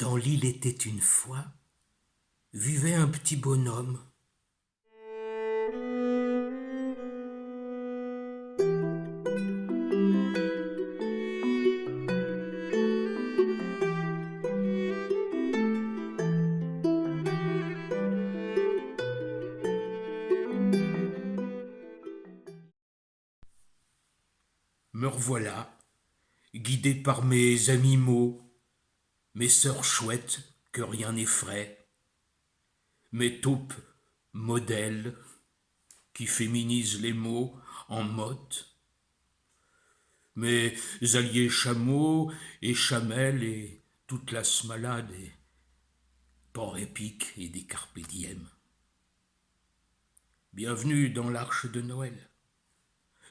Dans l'île était une fois, vivait un petit bonhomme. Me revoilà, guidé par mes animaux, mes sœurs chouettes que rien n'effraie, mes taupes modèles qui féminisent les mots en motte, mes alliés chameaux et chamelles et toute la smalade et port épique et des carpe diem. Bienvenue dans l'arche de Noël.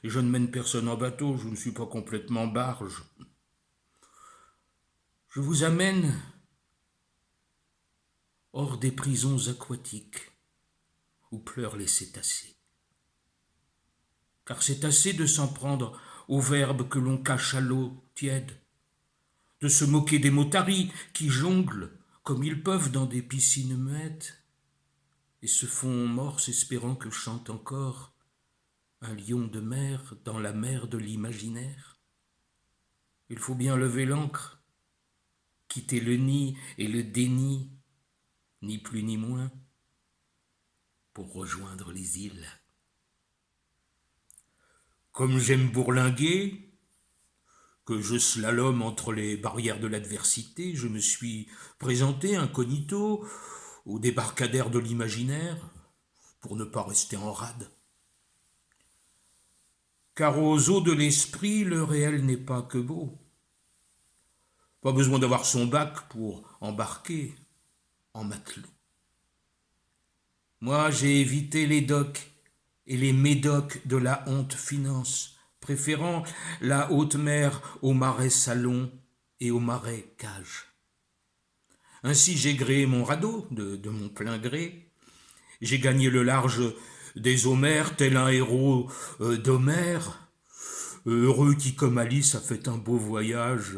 Et je ne mène personne en bateau, je ne suis pas complètement barge. Je vous amène hors des prisons aquatiques où pleurent les cétacés. Car c'est assez de s'en prendre aux verbes que l'on cache à l'eau tiède, de se moquer des motaris qui jonglent comme ils peuvent dans des piscines muettes et se font morses espérant que chante encore un lion de mer dans la mer de l'imaginaire. Il faut bien lever l'ancre, quitter le nid et le déni, ni plus ni moins, pour rejoindre les îles. Comme j'aime bourlinguer, que je slalome entre les barrières de l'adversité, je me suis présenté incognito au débarcadère de l'imaginaire pour ne pas rester en rade. Car aux eaux de l'esprit, le réel n'est pas que beau. Pas besoin d'avoir son bac pour embarquer en matelot. Moi, j'ai évité les docks et les médocs de la honte finance, préférant la haute mer au marais salon et au marais cage. Ainsi j'ai gréé mon radeau de mon plein gré. J'ai gagné le large des Homères, tel un héros d'Homère, heureux qui, comme Alice, a fait un beau voyage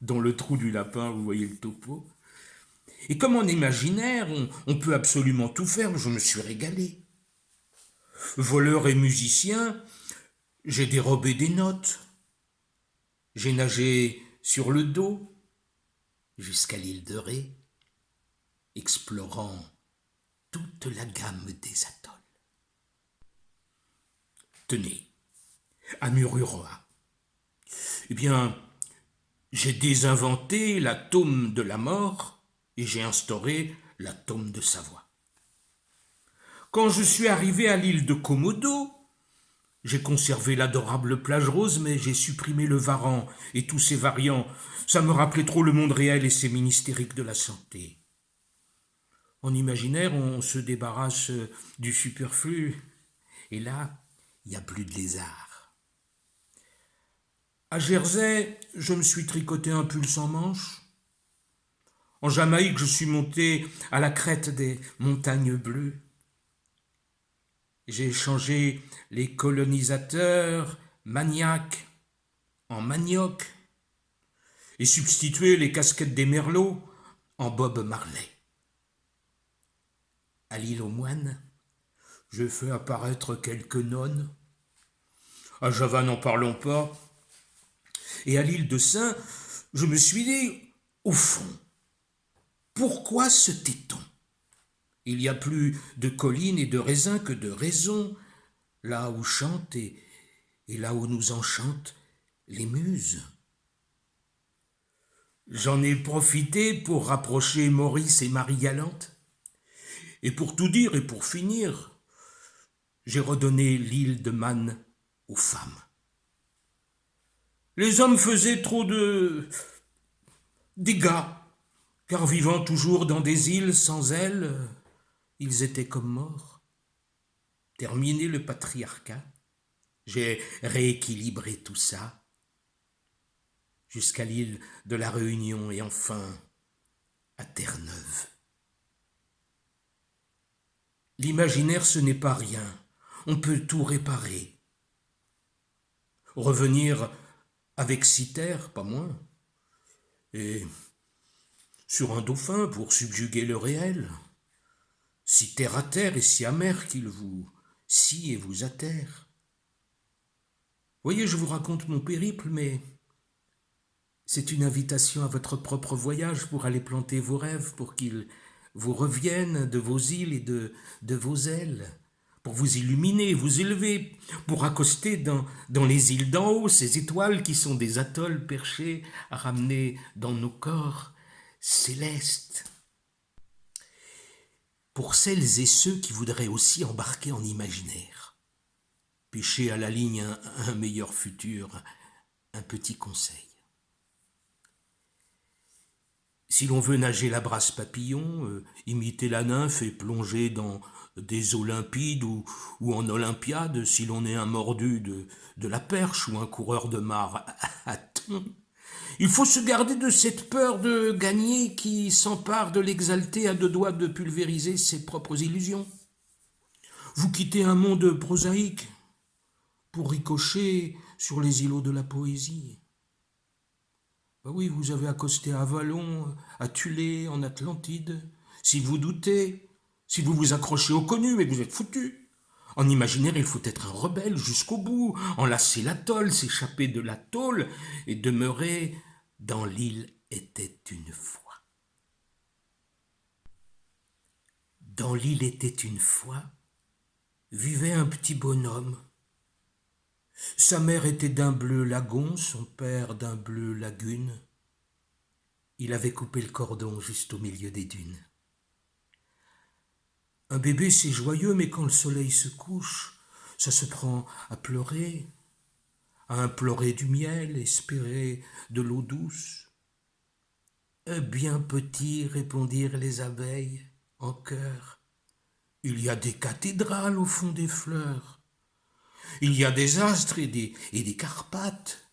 dans le trou du lapin, vous voyez le topo. Et comme en imaginaire, on peut absolument tout faire, je me suis régalé. Voleur et musicien, j'ai dérobé des notes. J'ai nagé sur le dos jusqu'à l'île de Ré, explorant toute la gamme des atolls. Tenez, à Mururoa, eh bien, j'ai désinventé l'atome de la mort et j'ai instauré l'atome de Savoie. Quand je suis arrivé à l'île de Komodo, j'ai conservé l'adorable plage rose, mais j'ai supprimé le Varan et tous ses variants. Ça me rappelait trop le monde réel et ses ministériques de la santé. En imaginaire, on se débarrasse du superflu, et là, il n'y a plus de lézards. À Jersey, je me suis tricoté un pull sans manches. En Jamaïque, je suis monté à la crête des montagnes bleues. J'ai changé les colonisateurs maniaques en manioc et substitué les casquettes des merlots en Bob Marley. À l'île aux moines, j'ai fait apparaître quelques nonnes. À Java, n'en parlons pas. Et à l'île de Saint, je me suis dit, au fond, pourquoi se tait-on ? Il y a plus de collines et de raisins que de raisons, là où chantent et là où nous enchantent les muses. J'en ai profité pour rapprocher Maurice et Marie-Galante. Et pour tout dire et pour finir, j'ai redonné l'île de Man aux femmes. Les hommes faisaient trop de dégâts, car vivant toujours dans des îles sans elles, ils étaient comme morts. Terminé le patriarcat, j'ai rééquilibré tout ça jusqu'à l'île de la Réunion et enfin à Terre-Neuve. L'imaginaire, ce n'est pas rien. On peut tout réparer. Revenir avec 6 terres, pas moins. Et sur un dauphin pour subjuguer le réel, si terre à terre et si amer qu'il vous scie et vous atterre. Voyez, je vous raconte mon périple, mais c'est une invitation à votre propre voyage pour aller planter vos rêves, pour qu'ils vous reviennent de vos îles et de vos ailes, pour vous illuminer, vous élever, pour accoster dans les îles d'en haut ces étoiles qui sont des atolls perchés à ramener dans nos corps célestes. Pour celles et ceux qui voudraient aussi embarquer en imaginaire, pêcher à la ligne un meilleur futur, un petit conseil. Si l'on veut nager la brasse papillon, imiter la nymphe et plonger dans des eaux limpides ou en Olympiade, si l'on est un mordu de la perche ou un coureur de marathon, il faut se garder de cette peur de gagner qui s'empare de l'exalté à deux doigts de pulvériser ses propres illusions. Vous quittez un monde prosaïque pour ricocher sur les îlots de la poésie. Ben oui, vous avez accosté à Avalon, à Thulé, en Atlantide. Si vous doutez, si vous vous accrochez au connu, mais vous êtes foutu. En imaginaire, il faut être un rebelle jusqu'au bout, enlacer l'atoll, s'échapper de la tôle et demeurer dans l'île était une fois. Dans l'île était une fois, vivait un petit bonhomme. Sa mère était d'un bleu lagon, son père d'un bleu lagune. Il avait coupé le cordon juste au milieu des dunes. Un bébé, c'est joyeux, mais quand le soleil se couche, ça se prend à pleurer, à implorer du miel, espérer de l'eau douce. Bien petit, répondirent les abeilles en chœur. Il y a des cathédrales au fond des fleurs. Il y a des astres et des Carpates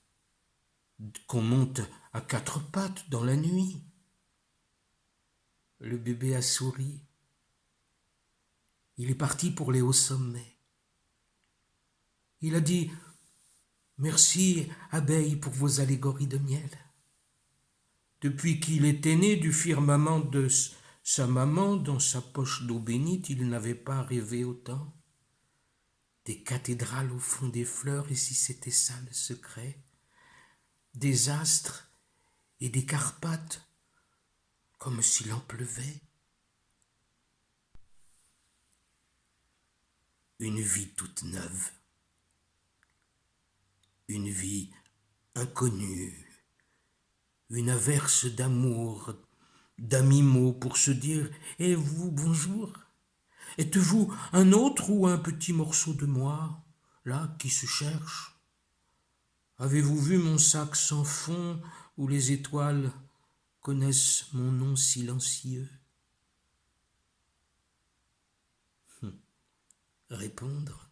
qu'on monte à quatre pattes dans la nuit. Le bébé a souri. Il est parti pour les hauts sommets. Il a dit « Merci, abeilles, pour vos allégories de miel. » Depuis qu'il était né du firmament de sa maman, dans sa poche d'eau bénite, il n'avait pas rêvé autant. Des cathédrales au fond des fleurs, et si c'était ça le secret, des astres et des Carpates, comme s'il en pleuvait. Une vie toute neuve, une vie inconnue, une averse d'amour, d'ami-mots pour se dire « Et vous, bonjour ?» Êtes-vous un autre ou un petit morceau de moi, là, qui se cherche? Avez-vous vu mon sac sans fond, où les étoiles connaissent mon nom silencieux? Répondre.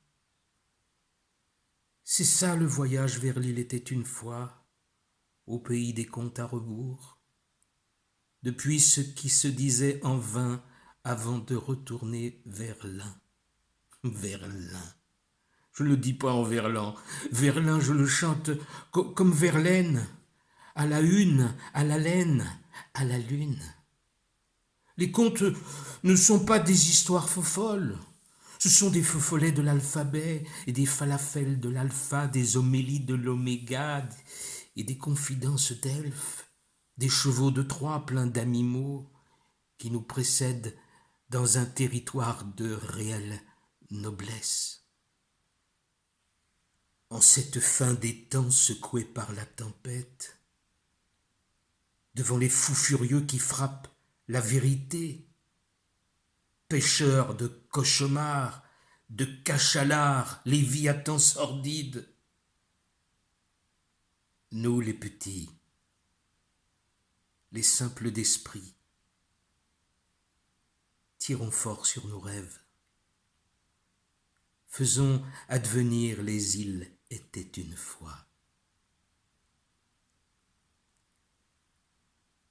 C'est ça le voyage vers l'île était une fois, au pays des comptes à rebours, depuis ce qui se disait en vain avant de retourner vers l'un. Verlin. Je ne le dis pas en verlan. Verlin, je le chante comme Verlaine, à la une, à la laine, à la lune. Les contes ne sont pas des histoires faux-folles. Ce sont des faux follets de l'alphabet et des falafels de l'alpha, des homélies de l'oméga et des confidences d'elfes, des chevaux de Troie pleins d'animaux qui nous précèdent dans un territoire de réelle noblesse. En cette fin des temps secouée par la tempête, devant les fous furieux qui frappent la vérité, pêcheurs de cauchemars, de cachalars, léviathans sordides, nous les petits, les simples d'esprit, tirons fort sur nos rêves, faisons advenir les îles était une fois.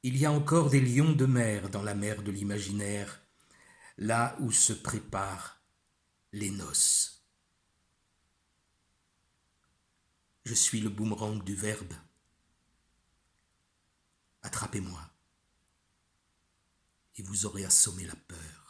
Il y a encore des lions de mer dans la mer de l'imaginaire, là où se préparent les noces. Je suis le boomerang du verbe. Attrapez-moi. et vous aurez assommé la peur.